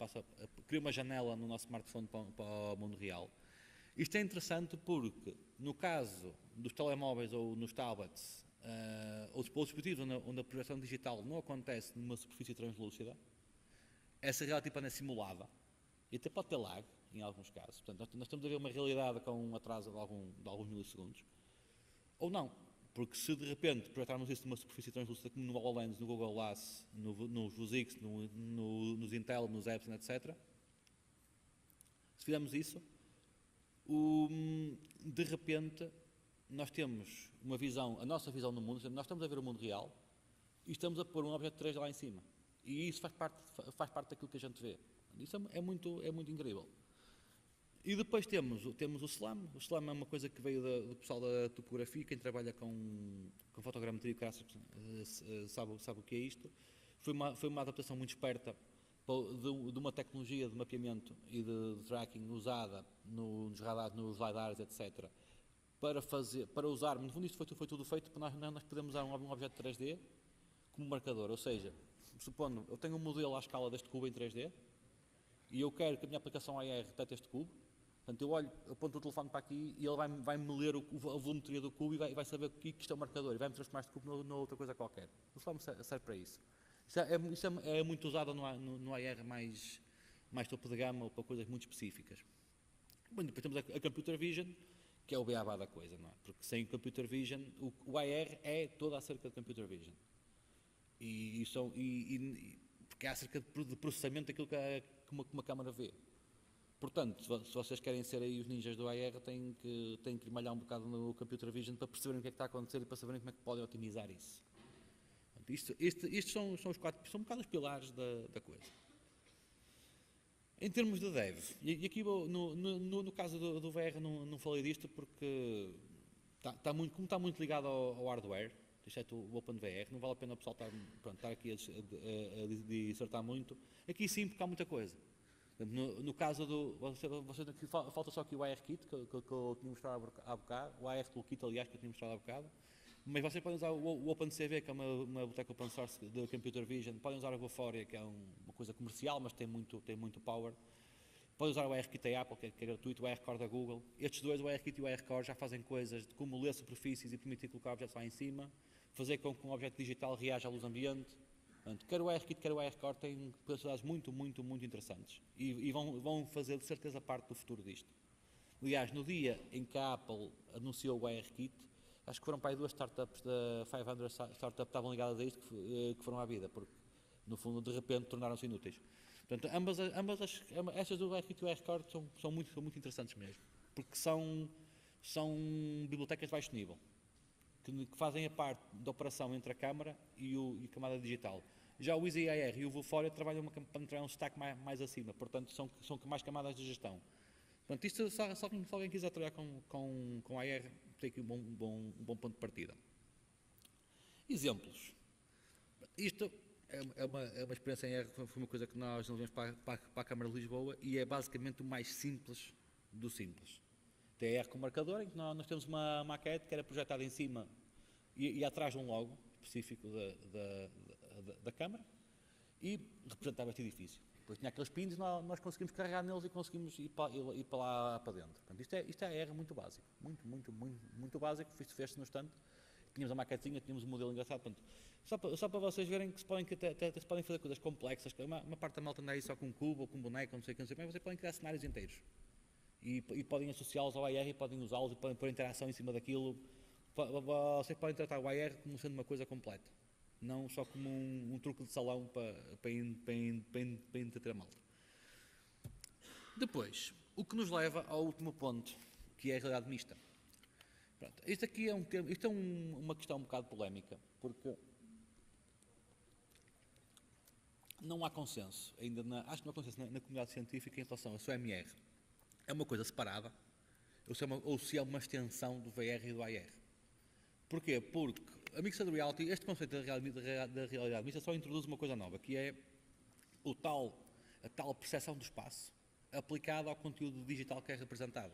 cria uma janela no nosso smartphone para o mundo real. Isto é interessante porque, no caso dos telemóveis ou nos tablets, ou dispositivos onde a projeção digital não acontece numa superfície translúcida, essa Reality Pan é simulada e até pode ter lag, em alguns casos. Portanto, nós estamos a ver uma realidade com um atraso de alguns milissegundos. Ou não. Porque se de repente projetarmos isso numa superfície translúcida como no HoloLens, no Google Glass, nos VUSIX, nos Intel, nos Epson, etc. Se fizermos isso, de repente nós temos uma visão, a nossa visão no mundo, nós estamos a ver o mundo real e estamos a pôr um objeto 3D lá em cima. E isso faz parte daquilo que a gente vê. Isso é muito incrível. E depois temos o SLAM. O SLAM é uma coisa que veio do pessoal da topografia, quem trabalha com fotogrametria, sabe o que é isto. Foi uma adaptação muito esperta de uma tecnologia de mapeamento e de tracking usada nos radares, nos LiDARs, etc. Para usar, no fundo isto foi tudo feito para nós podemos usar um objeto 3D como marcador. Ou seja, supondo, eu tenho um modelo à escala deste cubo em 3D e eu quero que a minha aplicação AR detecte este cubo. Portanto, eu aponto o telefone para aqui e ele vai-me ler a volumetria do cubo e vai saber que isto é um marcador e vai-me transformar este cubo numa outra coisa qualquer. O telefone serve para isso. Isso é muito usado no AR mais topo de gama ou para coisas muito específicas. Bom, depois temos a Computer Vision, que é o beabá da coisa, não é? Porque sem o Computer Vision, o AR é toda acerca de Computer Vision. Porque é acerca de processamento daquilo que uma câmara vê. Portanto, se vocês querem ser aí os ninjas do AR, têm que malhar um bocado no Computer Vision para perceberem o que é que está a acontecer e para saberem como é que podem otimizar isso. Portanto, estes são os quatro, são um bocado os pilares da coisa. Em termos de dev, e aqui no caso do VR não falei disto porque como está muito ligado ao hardware, exceto o OpenVR, não vale a pena o pessoal estar aqui a dissertar muito. Aqui sim, porque há muita coisa. No caso falta só aqui o ARKit, que eu tinha mostrado há bocado, o AR Toolkit, aliás, que eu tinha mostrado há bocado, mas vocês podem usar o OpenCV, que é uma biblioteca open source de Computer Vision, podem usar o Vuforia, que é uma coisa comercial, mas tem muito power, podem usar o ARKit da Apple, que é gratuito, o ARCore da Google. Estes dois, o ARKit e o ARCore, já fazem coisas de como ler superfícies e permitir colocar objetos lá em cima, fazer com que um objeto digital reaja à luz ambiente. Portanto, quer o ARKit, quer o ARCore têm possibilidades muito interessantes e vão fazer de certeza parte do futuro disto. Aliás, no dia em que a Apple anunciou o ARKit, acho que foram para aí duas startups da 500 Startup que estavam ligadas a isto que foram à vida, porque no fundo de repente tornaram-se inúteis. Portanto, estas do ARKit e o ARCore são muito interessantes mesmo, porque são bibliotecas de baixo nível. Que fazem a parte da operação entre a câmara e a camada digital. Já o Easy AR e o Vuforia trabalham para entrar um stack mais acima, portanto são mais camadas de gestão. Portanto, isto se alguém quiser trabalhar com AR, tem aqui um bom ponto de partida. Exemplos. Isto é uma experiência em AR, foi uma coisa que nós levamos para a Câmara de Lisboa e é basicamente o mais simples do simples. Tem AR com marcador, em que nós temos uma maquete que era projetada em cima e atrás de um logo específico da Câmara e representava este edifício. Depois tinha aqueles pins, nós conseguimos carregar neles e conseguimos ir para lá para dentro. Portanto, isto é AR muito básico, muito básico, fez-se no instante. Tínhamos a maquetezinha, tínhamos um modelo engraçado. Portanto, só para vocês verem que se podem fazer coisas complexas, que uma parte da malta anda aí só com um cubo ou com um boneco, não sei o que, mas vocês podem criar cenários inteiros. E podem associá-los ao AR, e podem usá-los e podem pôr interação em cima daquilo. Vocês podem tratar o AR como sendo uma coisa completa, não só como um truque de salão para entreter a malta. Depois, o que nos leva ao último ponto, que é a realidade mista. Pronto, isto aqui é uma questão um bocado polémica, porque não há consenso, acho que não há consenso na comunidade científica em relação a se o MR é uma coisa separada ou se é uma extensão do VR e do AR. Porquê? Porque a Mixed Reality, este conceito da realidade mista só introduz uma coisa nova, que é a tal percepção do espaço aplicada ao conteúdo digital que é representado.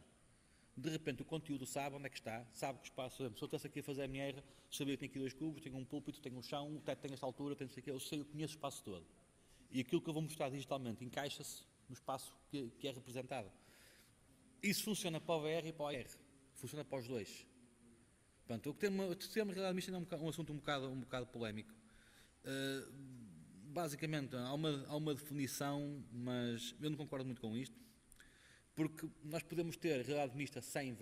De repente o conteúdo sabe onde é que está, sabe que o espaço, por exemplo, se eu estivesse aqui a fazer MR, sabia que tem aqui 2 cubos, tenho um púlpito, tenho um chão, o teto tem esta altura, tem não sei o quê, eu conheço o espaço todo. E aquilo que eu vou mostrar digitalmente encaixa-se no espaço que é representado. Isso funciona para o VR e para o AR, funciona para os dois. Portanto, o termo realidade mista é um assunto um bocado polémico. Basicamente, há uma definição, mas eu não concordo muito com isto, porque nós podemos ter realidade mista sem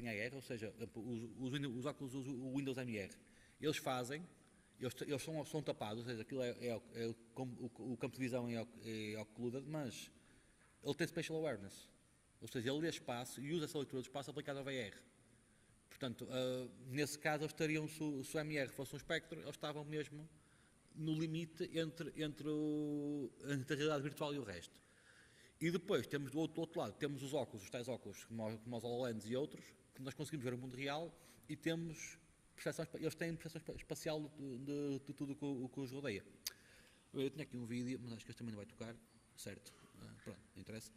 AR, ou seja, os óculos, o Windows MR, eles são tapados, ou seja, aquilo o campo de visão é occluded, mas ele tem Spatial Awareness, ou seja, ele lê espaço e usa essa leitura do espaço aplicada ao VR. Portanto, nesse caso, eles estariam, se o MR fosse um espectro, eles estavam mesmo no limite entre a realidade virtual e o resto. E depois, temos do outro lado, temos os tais óculos, como os HoloLens e outros, que nós conseguimos ver o mundo real e temos eles têm percepção espacial de tudo o que os rodeia. Eu tinha aqui um vídeo, mas acho que este também não vai tocar, certo? Pronto, não interessa.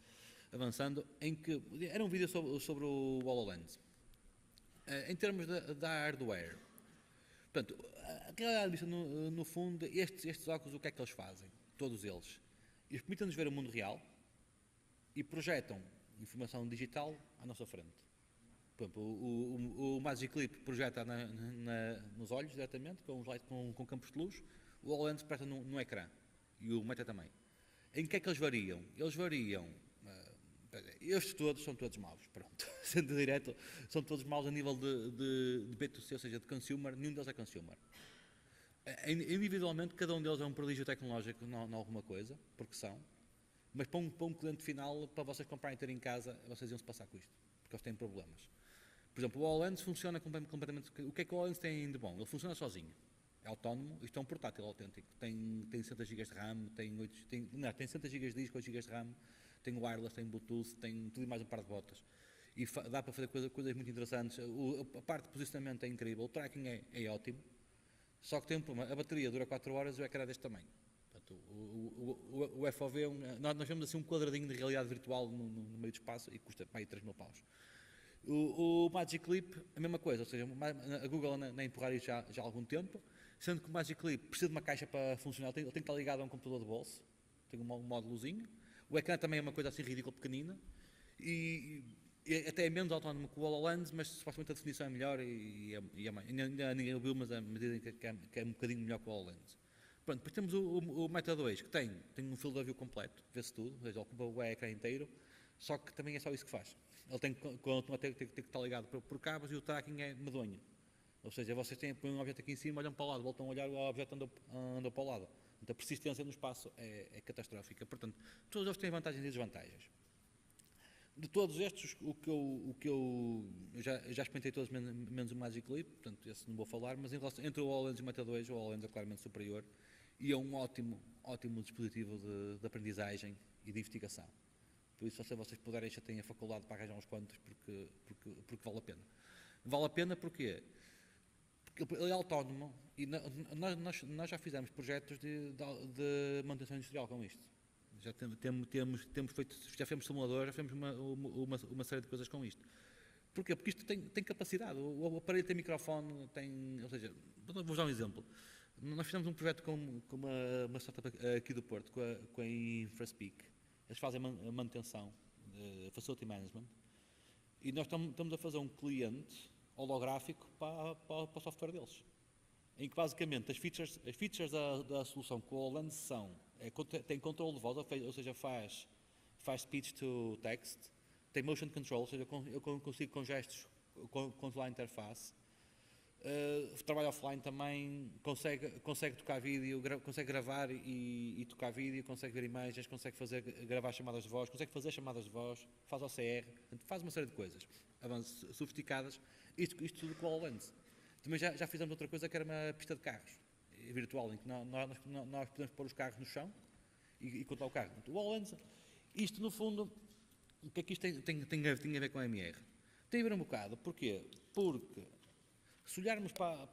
Avançando, em que era um vídeo sobre o HoloLens. Em termos da hardware, portanto, a realidade vista no fundo, estes óculos, o que é que eles fazem? Todos eles. Eles permitem-nos ver o mundo real e projetam informação digital à nossa frente. Por exemplo, o Magic Leap projeta nos olhos diretamente, com campos de luz, o HoloLens projeta no ecrã e o Meta também. Em que é que eles variam? Eles variam. Estes todos são todos maus, pronto. Sendo direto, são todos maus a nível de B2C, ou seja, de consumer, nenhum deles é consumer. Individualmente, cada um deles é um prodígio tecnológico em alguma coisa, porque são, mas para um cliente final, para vocês comprarem e terem em casa, vocês iam-se passar com isto, porque eles têm problemas. Por exemplo, o HoloLens funciona completamente. O que é que o HoloLens tem de bom? Ele funciona sozinho, é autónomo, isto é um portátil autêntico, tem 60 GB de RAM, tem 60 GB de disco, 8 GB de RAM, tem wireless, tem Bluetooth, tem tudo e mais um par de botas. E dá para fazer coisas muito interessantes. A parte de posicionamento é incrível, o tracking é ótimo, só que tem um problema, a bateria dura 4 horas e o ecrã é deste tamanho. Portanto, o FOV, nós vemos assim um quadradinho de realidade virtual no meio do espaço e custa mais de 3.000 paus. O Magic Leap, a mesma coisa, ou seja, a Google anda a empurrar isso já há algum tempo, sendo que o Magic Leap precisa de uma caixa para funcionar, ele tem que estar ligado a um computador de bolso, tem um módulozinho. O ecrã também é uma coisa assim ridícula, pequenina, e até é menos autónomo que o HoloLens, mas supostamente a definição é melhor e é mais. Ainda ninguém ouviu, mas a medida que é um bocadinho melhor que o HoloLens. Pronto, depois temos o Meta 2, que tem um field of view completo, vê-se tudo, ou seja, ocupa o ecrã inteiro, só que também é só isso que faz. Ele tem que estar ligado por cabos e o tracking é medonho. Ou seja, vocês põem um objeto aqui em cima, olham para o lado, voltam a olhar, o objeto anda para o lado. Então, a persistência no espaço é catastrófica. Portanto, todos eles têm vantagens e desvantagens. De todos estes, eu já experimentei todos menos o Magic Leap, portanto esse não vou falar, mas em relação, entre o HoloLens e o Meta 2, o HoloLens é claramente superior e é um ótimo dispositivo de aprendizagem e de investigação. Por isso, se vocês puderem, já têm a faculdade para arranjar uns quantos, porque vale a pena. Vale a pena porque ele é autónomo e nós já fizemos projetos de manutenção industrial com isto. Já temos feito, já fizemos simulador, já fizemos uma série de coisas com isto. Porquê? Porque isto tem capacidade, o aparelho tem microfone, ou seja, vou dar um exemplo. Nós fizemos um projeto com uma startup aqui do Porto, com a InfraSpeak. Eles fazem a manutenção, facility management, e nós estamos a fazer um cliente holográfico para o software deles. Em que basicamente as features da solução com o HoloLens tem controle de voz, ou seja, faz speech to text, tem motion control, ou seja, eu consigo com gestos controlar a interface, trabalha offline também, consegue tocar vídeo, consegue gravar e tocar vídeo, consegue ver imagens, consegue gravar chamadas de voz, consegue fazer chamadas de voz, faz OCR, faz uma série de coisas avanços sofisticadas, isto tudo com o HoloLens. Também já fizemos outra coisa que era uma pista de carros virtual, em que nós podemos pôr os carros no chão e contar o carro. O HoloLens, isto no fundo, o que é que isto tem a ver com a MR? Tem a ver um bocado, porquê? Porque se olharmos para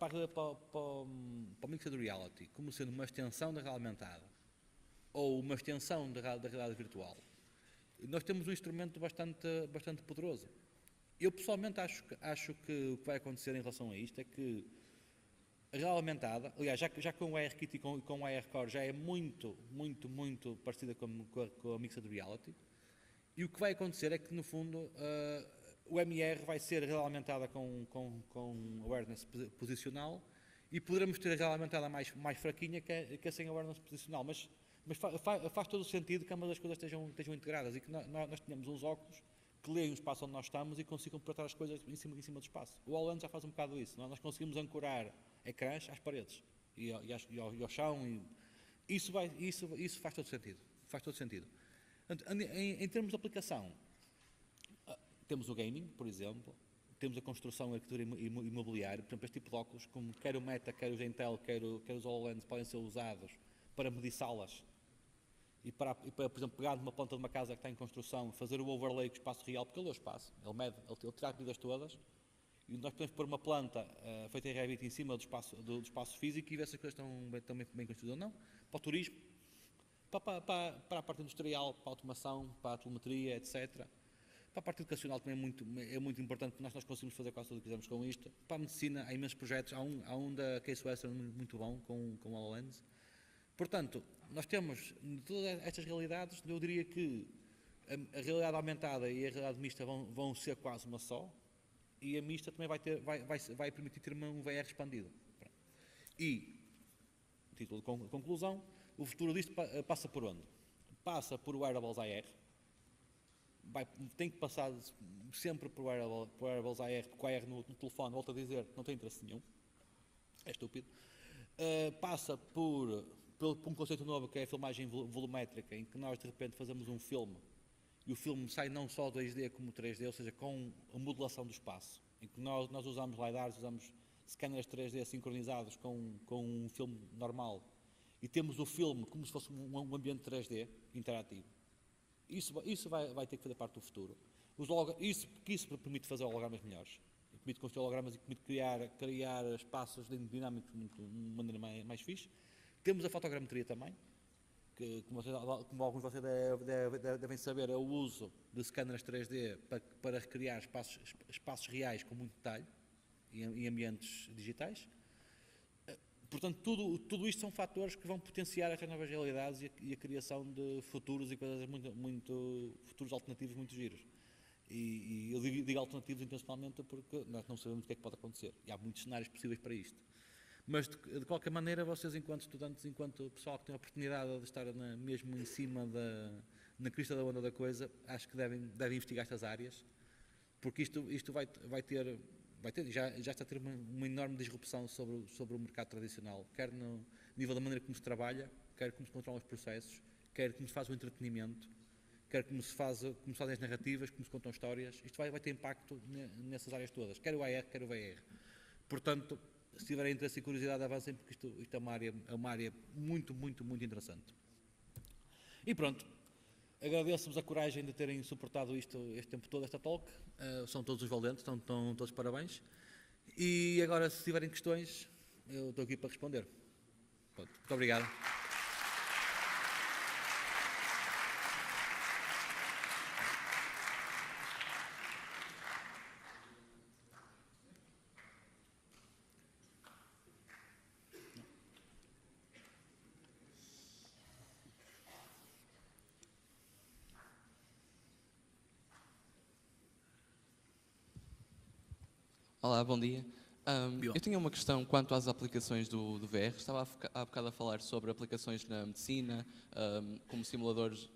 o Mixed Reality como sendo uma extensão da realidade aumentada ou uma extensão da realidade virtual, nós temos um instrumento bastante poderoso. Eu pessoalmente acho que o que vai acontecer em relação a isto é que a realidade aumentada, aliás, já com o ARKit e com o ARCore já é muito parecida com a Mixed Reality, e o que vai acontecer é que no fundo o MR vai ser realidade aumentada com awareness posicional e poderemos ter a realidade aumentada mais fraquinha que é sem awareness posicional, mas faz todo o sentido que ambas as coisas estejam integradas e que nós tenhamos uns óculos que leem o espaço onde nós estamos e consigam projetar as coisas em cima do espaço. O HoloLens já faz um bocado isso, nós conseguimos ancorar ecrãs às paredes e ao chão. Isso faz todo sentido. Faz todo sentido. Em termos de aplicação, temos o gaming, por exemplo, temos a construção e arquitetura imobiliária, por exemplo, este tipo de óculos, como quer o Meta, quer os Intel, quer os HoloLens, podem ser usados para medir salas e para, por exemplo, pegar numa planta de uma casa que está em construção, fazer o overlay com o espaço real, porque ele é o espaço, ele tira as medidas todas, e nós podemos pôr uma planta feita em Revit em cima do espaço físico e ver se as coisas estão bem construídas ou não, para o turismo, para a parte industrial, para a automação, para a telemetria, etc. Para a parte educacional também é muito importante, porque nós conseguimos fazer quase tudo o que quisermos com isto. Para a medicina há imensos projetos, há um da Case Western muito bom, com o HoloLens. Portanto, nós temos todas estas realidades, eu diria que a realidade aumentada e a realidade mista vão ser quase uma só, e a mista também vai permitir ter um VR expandido. E, título de conclusão, o futuro disto passa por onde? Passa por wearables AR, tem que passar sempre por wearables AR, porque o AR no telefone, volto a dizer, não tem interesse nenhum, é estúpido. Passa por um conceito novo que é a filmagem volumétrica, em que nós de repente fazemos um filme e o filme sai não só 2D como 3D, ou seja, com a modelação do espaço, em que nós usamos LiDARs, usamos scanners 3D sincronizados com um filme normal e temos o filme como se fosse um ambiente 3D interativo. Isso vai ter que fazer parte do futuro. Isso permite fazer hologramas melhores, permite construir hologramas e permite criar espaços dinâmicos de uma maneira mais fixe. Temos a fotogrametria também, que como alguns de vocês devem saber, é o uso de scanners 3D para recriar espaços reais com muito detalhe em ambientes digitais. Portanto, tudo isto são fatores que vão potenciar estas novas realidades e a criação de futuros e coisas futuros alternativos muito giros. E eu digo alternativos intencionalmente porque nós não sabemos o que é que pode acontecer. E há muitos cenários possíveis para isto. Mas, de qualquer maneira, vocês, enquanto estudantes, enquanto pessoal que tem a oportunidade de estar mesmo em cima na crista da onda da coisa, acho que devem investigar estas áreas, porque isto vai ter já está a ter uma enorme disrupção sobre o mercado tradicional, quer no nível da maneira como se trabalha, quer como se controlam os processos, quer como se faz o entretenimento, quer como se fazem as narrativas, como se contam histórias. Isto vai ter impacto nessas áreas todas, quer o AR, quer o VR. Portanto, se tiverem interesse e curiosidade, avancem, porque isto é uma área muito, muito, muito interessante. E pronto, agradeço-vos a coragem de terem suportado este tempo todo, esta talk. São todos os valentes, estão todos parabéns. E agora, se tiverem questões, eu estou aqui para responder. Pronto, muito obrigado. Olá, bom dia. Eu tinha uma questão quanto às aplicações do VR. Estava há bocado a falar sobre aplicações na medicina, como simuladores,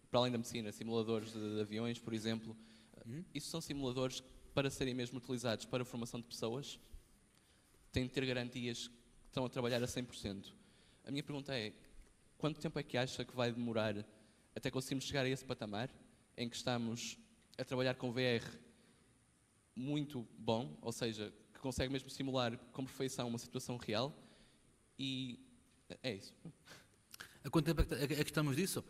para além da medicina, simuladores de aviões, por exemplo. Isso são simuladores para serem mesmo utilizados para a formação de pessoas? Têm de ter garantias que estão a trabalhar a 100%. A minha pergunta é, quanto tempo é que acha que vai demorar até conseguirmos chegar a esse patamar em que estamos a trabalhar com VR muito bom, ou seja, que consegue mesmo simular com perfeição uma situação real, e é isso. Há quanto tempo é que estamos disso?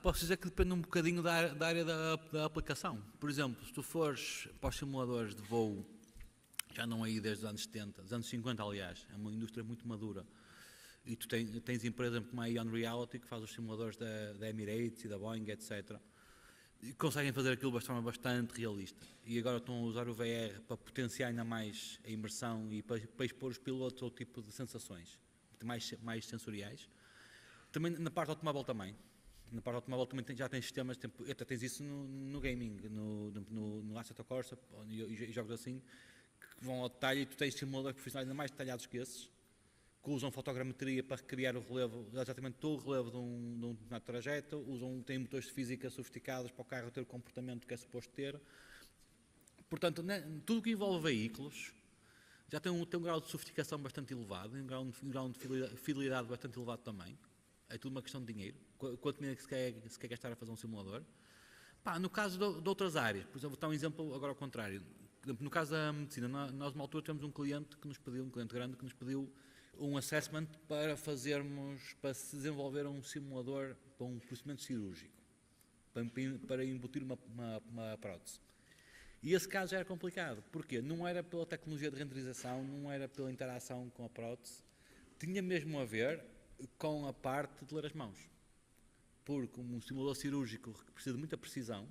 Posso dizer que depende um bocadinho da área da aplicação. Por exemplo, se tu fores para os simuladores de voo, já não aí desde os anos 70, dos anos 50 aliás, é uma indústria muito madura, e tu tens empresas como a Ion Reality, que faz os simuladores da Emirates e da Boeing, etc., e conseguem fazer aquilo de forma bastante realista. E agora estão a usar o VR para potenciar ainda mais a imersão e para expor os pilotos a outro tipo de sensações, mais sensoriais. Também na parte automóvel também. Na parte automóvel também já tens sistemas, até tens isso no gaming, no Assetto Corsa e jogos assim, que vão ao detalhe, e tu tens simuladores profissionais ainda mais detalhados que esses, que usam fotogrametria para recriar o relevo, exatamente todo o relevo de um trajeto, têm motores de física sofisticados para o carro ter o comportamento que é suposto ter. Portanto, tudo o que envolve veículos já tem um grau de sofisticação bastante elevado, um grau de fidelidade bastante elevado também. É tudo uma questão de dinheiro. Quanto dinheiro que se quer gastar a fazer um simulador? No caso de outras áreas, por exemplo, vou dar um exemplo agora ao contrário. No caso da medicina, nós uma altura temos um cliente grande, que nos pediu um assessment para se desenvolver um simulador para um procedimento cirúrgico, para embutir uma prótese. E esse caso já era complicado. Porquê? Não era pela tecnologia de renderização, não era pela interação com a prótese, tinha mesmo a ver com a parte de ler as mãos. Porque um simulador cirúrgico que precisa de muita precisão,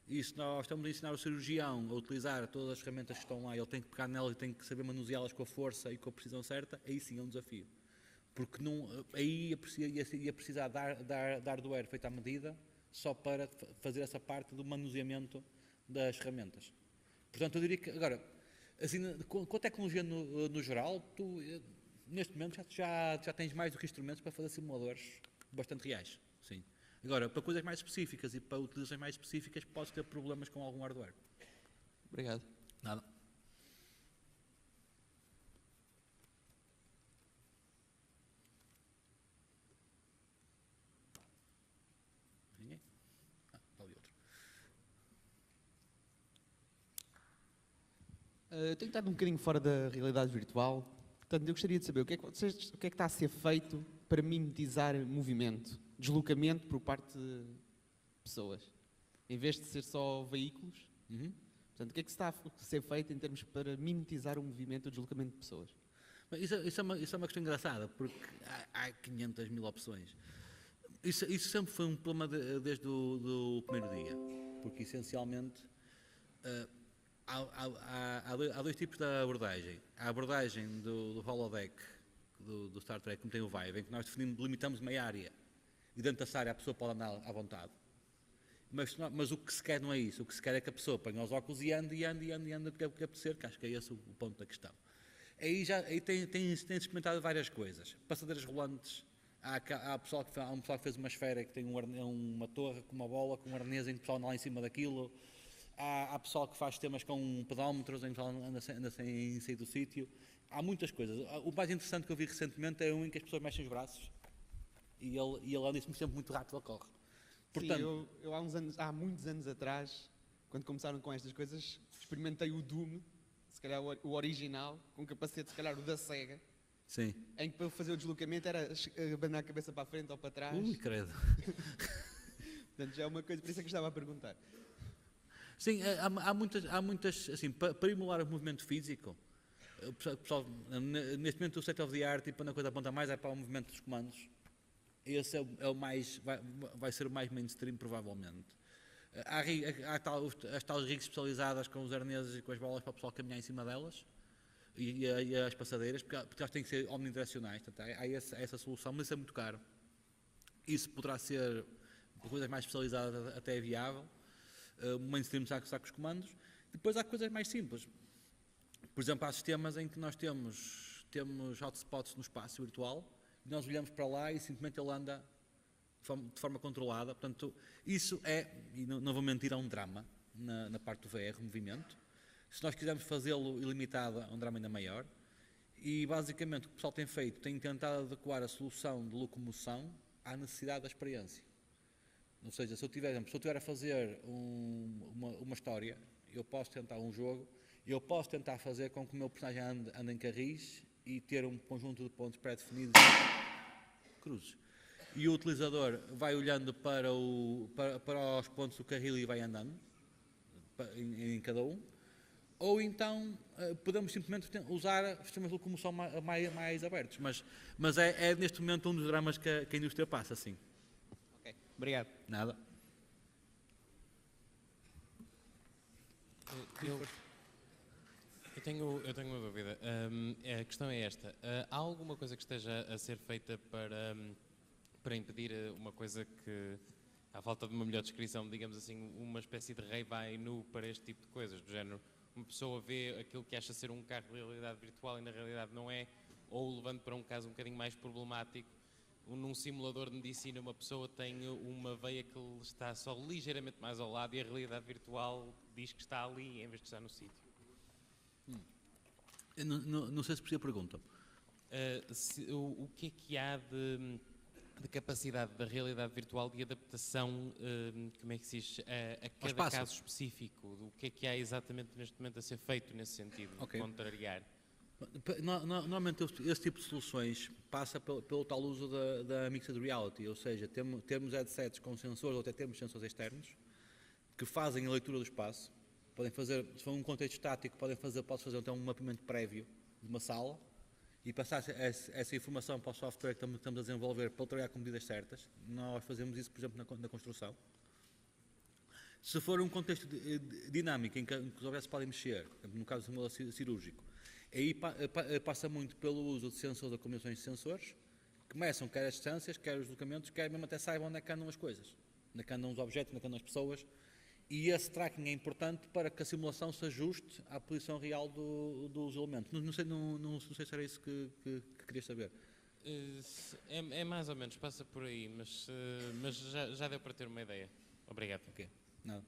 e se nós estamos a ensinar o cirurgião a utilizar todas as ferramentas que estão lá, ele tem que pegar nelas e tem que saber manuseá-las com a força e com a precisão certa, aí sim é um desafio. Porque aí ia precisar dar hardware feito à medida, só para fazer essa parte do manuseamento das ferramentas. Portanto, eu diria que, agora, assim, com a tecnologia no geral, tu, neste momento, já tens mais do que instrumentos para fazer simuladores bastante reais. Sim. Agora, para coisas mais específicas e para utilizações mais específicas, podes ter problemas com algum hardware. Obrigado. Nada. Ninguém? Está ali outro. Tenho estado um bocadinho fora da realidade virtual, portanto eu gostaria de saber o que é que está a ser feito para mimetizar movimento, deslocamento por parte de pessoas, em vez de ser só veículos. Portanto, o que é que está a ser feito em termos para mimetizar o movimento e o deslocamento de pessoas? Isso é uma questão engraçada, porque há 500 mil opções. Isso sempre foi um problema desde o primeiro dia, porque essencialmente há dois tipos de abordagem. Há a abordagem do holodeck, do Star Trek, como tem o Vive, em que nós limitamos uma área e dentro dessa área a pessoa pode andar à vontade. Mas o que se quer não é isso. O que se quer é que a pessoa ponha os óculos e ande o que apetecer, que acho que é esse o ponto da questão. Aí tem experimentado várias coisas. Passadeiras rolantes. Há um pessoal que fez uma esfera que tem uma torre com uma bola, com um arnês em que o pessoal anda lá em cima daquilo. Há pessoal que faz sistemas com pedómetros em que o pessoal anda sem sair do sítio. Há muitas coisas. O mais interessante que eu vi recentemente é um em que as pessoas mexem os braços e ele anda sempre muito rápido, ele corre. Portanto, eu há muitos anos atrás, quando começaram com estas coisas, experimentei o Doom, se calhar o original, com capacete, se calhar o da Sega, sim. em que para fazer o deslocamento era abanar a cabeça para a frente ou para trás. Ui, credo. Portanto, já é uma coisa, por isso é que eu estava a perguntar. Sim, há muitas assim, para emular o movimento físico, o pessoal, neste momento o state of the art, e quando a coisa aponta mais é para o movimento dos comandos. Esse é o mais, vai ser o mais mainstream, provavelmente. Há as tais rigs especializadas com os arneses e com as bolas para o pessoal caminhar em cima delas, e as passadeiras, porque elas têm que ser omnidirecionais. Portanto, há essa solução, mas isso é muito caro. Isso poderá ser, por coisas mais especializadas, até viável. Mainstream saca os comandos. Depois há coisas mais simples. Por exemplo, há sistemas em que nós temos hotspots no espaço virtual, e nós olhamos para lá e simplesmente ele anda de forma controlada. Portanto, isso é, e não vou mentir, é um drama na parte do VR, movimento. Se nós quisermos fazê-lo ilimitado, é um drama ainda maior. E basicamente o que o pessoal tem feito, tem tentado adequar a solução de locomoção à necessidade da experiência. Ou seja, se eu tiver a fazer uma história, eu posso tentar um jogo, eu posso tentar fazer com que o meu personagem ande em carris e ter um conjunto de pontos pré-definidos, cruzes. E o utilizador vai olhando para os pontos do carril e vai andando em cada um. Ou então podemos simplesmente usar sistemas de locomoção mais abertos. Mas é neste momento um dos dramas que a indústria passa, sim. Ok, obrigado. Nada. Eu tenho uma dúvida. A questão é esta. Há alguma coisa que esteja a ser feita para impedir uma coisa que, à falta de uma melhor descrição, digamos assim, uma espécie de rave nu para este tipo de coisas, do género, uma pessoa vê aquilo que acha ser um carro de realidade virtual e na realidade não é, ou levando para um caso um bocadinho mais problemático, num simulador de medicina uma pessoa tem uma veia que está só ligeiramente mais ao lado e a realidade virtual diz que está ali em vez de estar no sítio. Eu não sei se percebi a pergunta. O que é que há de capacidade da realidade virtual de adaptação, como é que se diz, a cada caso específico? O que é que há exatamente neste momento a ser feito nesse sentido, de contrariar? Normalmente esse tipo de soluções passa pelo tal uso da mixed reality, ou seja, temos headsets com sensores ou até temos sensores externos que fazem a leitura do espaço. Podem fazer, se for um contexto estático, posso fazer então um mapeamento prévio de uma sala e passar essa informação para o software que estamos a desenvolver para trabalhar com medidas certas. Nós fazemos isso, por exemplo, na construção. Se for um contexto dinâmico em que os objetos podem mexer, no caso do simulador cirúrgico, aí passa muito pelo uso de sensores ou combinações de sensores, que meçam quer as distâncias, quer os deslocamentos, quer mesmo até saibam onde é que andam as coisas, onde é que andam os objetos, onde é que andam as pessoas. E esse tracking é importante para que a simulação se ajuste à posição real dos elementos. Não sei se era isso que querias saber. É mais ou menos, passa por aí, mas já deu para ter uma ideia. Obrigado. Ok, nada.